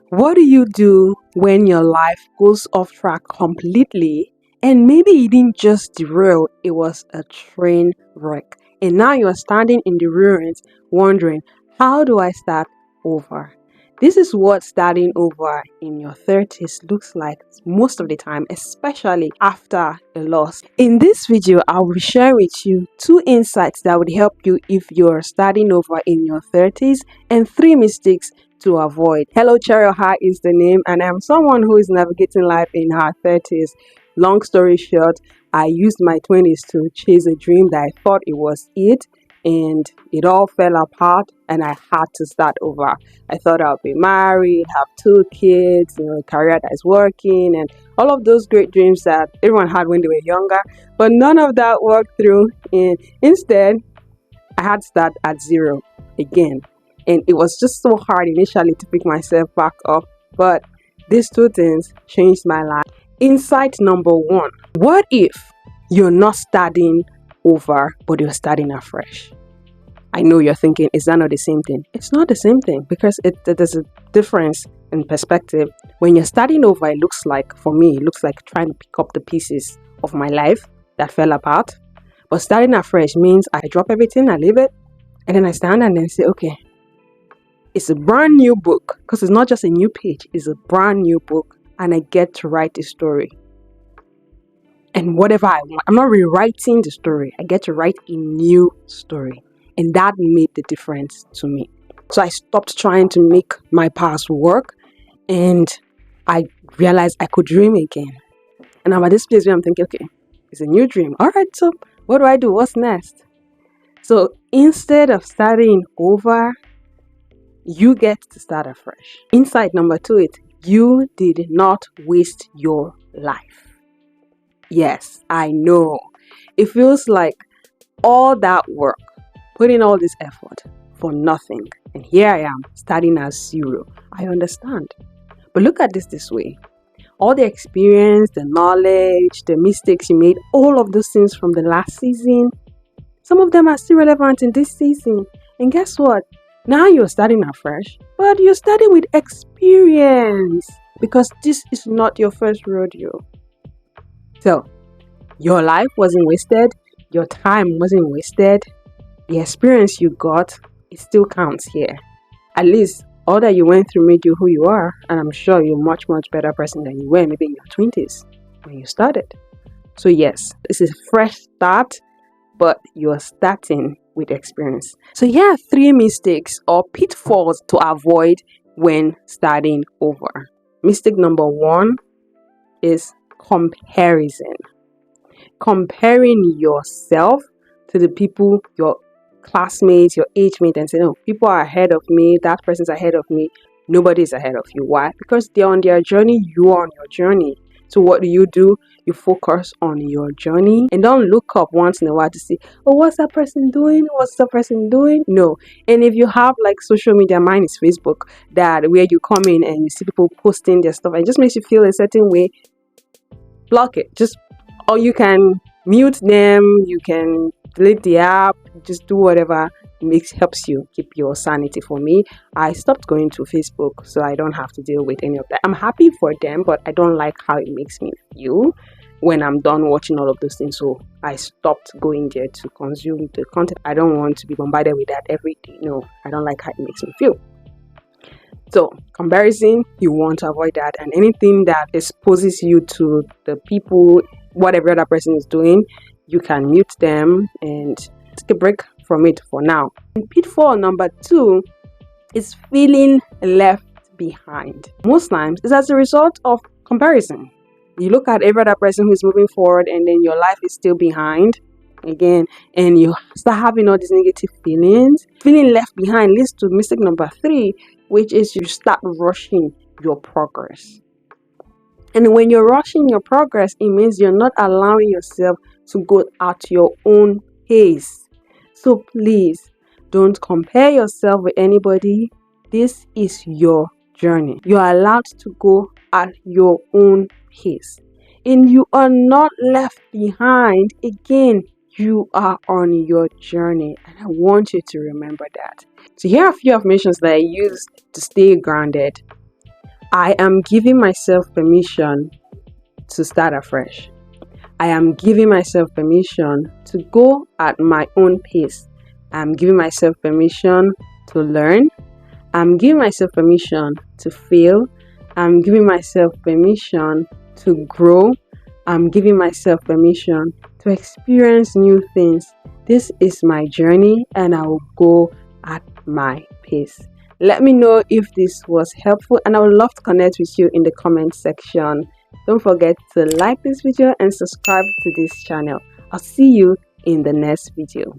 What do you do when your life goes off track completely and maybe it didn't just derail, it was a train wreck? And now you're standing in the ruins wondering, how do I start over? This is what starting over in your 30s looks like most of the time, especially after a loss. In this video, I will share with you 2 insights that would help you if you're starting over in your 30s and 3 mistakes to avoid. Hello, Cheryl Ha is the name, and I'm someone who is navigating life in her 30s. Long story short, I used my 20s to chase a dream that I thought it was it, and it all fell apart, and I had to start over. I thought I'll be married, have 2 kids, a career that is working, and all of those great dreams that everyone had when they were younger, but none of that worked through, and instead, I had to start at zero again. And it was just so hard initially to pick myself back up, but these 2 things changed my life. Insight number 1: what if you're not starting over, but you're starting afresh? I know you're thinking, is that not the same thing? It's not the same thing, because there's a difference in perspective. When you're starting over, it looks like trying to pick up the pieces of my life that fell apart. But starting afresh means I drop everything, I leave it, and then I stand and then say, okay, it's a brand new book, because it's not just a new page, it's a brand new book, and I get to write the story. And whatever I want, I'm not rewriting the story, I get to write a new story. And that made the difference to me. So I stopped trying to make my past work, and I realized I could dream again. And I'm at this place where I'm thinking, okay, it's a new dream. All right, so what do I do? What's next? So instead of starting over, you get to start afresh. Insight number 2 is you did not waste your life. Yes, I know. It feels like all that work, putting all this effort for nothing. And here I am, starting at zero. I understand. But look at this way. All the experience, the knowledge, the mistakes you made, all of those things from the last season, some of them are still relevant in this season. And guess what? Now you're starting afresh, but you're starting with experience, because this is not your first rodeo. So, your life wasn't wasted, your time wasn't wasted, the experience you got, it still counts here. At least all that you went through made you who you are, and I'm sure you're much better person than you were maybe in your 20s when you started. So yes, this is a fresh start, but you're starting with experience. So here are 3 mistakes or pitfalls to avoid when starting over. Mistake number 1 is comparison. Comparing yourself to the people, your classmates, your age mates, and say, no, people are ahead of me, that person's ahead of me. Nobody's ahead of you. Why? Because they're on their journey, you are on your journey. So what do? You focus on your journey and don't look up once in a while to see, oh, what's that person doing? What's that person doing? No. And if you have like social media, mine is Facebook, that where you come in and you see people posting their stuff and it just makes you feel a certain way, block it. Or you can mute them, you can delete the app, just do whatever helps you keep your sanity. For me, I stopped going to Facebook so I don't have to deal with any of that. I'm happy for them, but I don't like how it makes me feel when I'm done watching all of those things. So I stopped going there to consume the content. I don't want to be bombarded with that every day. No, I don't like how it makes me feel. So comparison, you want to avoid that, and anything that exposes you to the people, whatever other person is doing, you can mute them and take a break from it for now. And pitfall number 2 is feeling left behind. Most times it's as a result of comparison. You look at every other person who's moving forward, and then your life is still behind again, and you start having all these negative feelings. Feeling left behind leads to mistake number 3, which is you start rushing your progress. And when you're rushing your progress, it means you're not allowing yourself to go at your own pace. So please don't compare yourself with anybody. This is your journey. You are allowed to go at your own pace, and you are not left behind. Again, you are on your journey, and I want you to remember that. So here are a few affirmations that I use to stay grounded. I am giving myself permission to start afresh. I am giving myself permission to go at my own pace. I'm giving myself permission to learn. I'm giving myself permission to fail. I'm giving myself permission to grow. I'm giving myself permission to experience new things. This is my journey and I will go at my pace. Let me know if this was helpful and I would love to connect with you in the comment section. Don't forget to like this video and subscribe to this channel. I'll see you in the next video.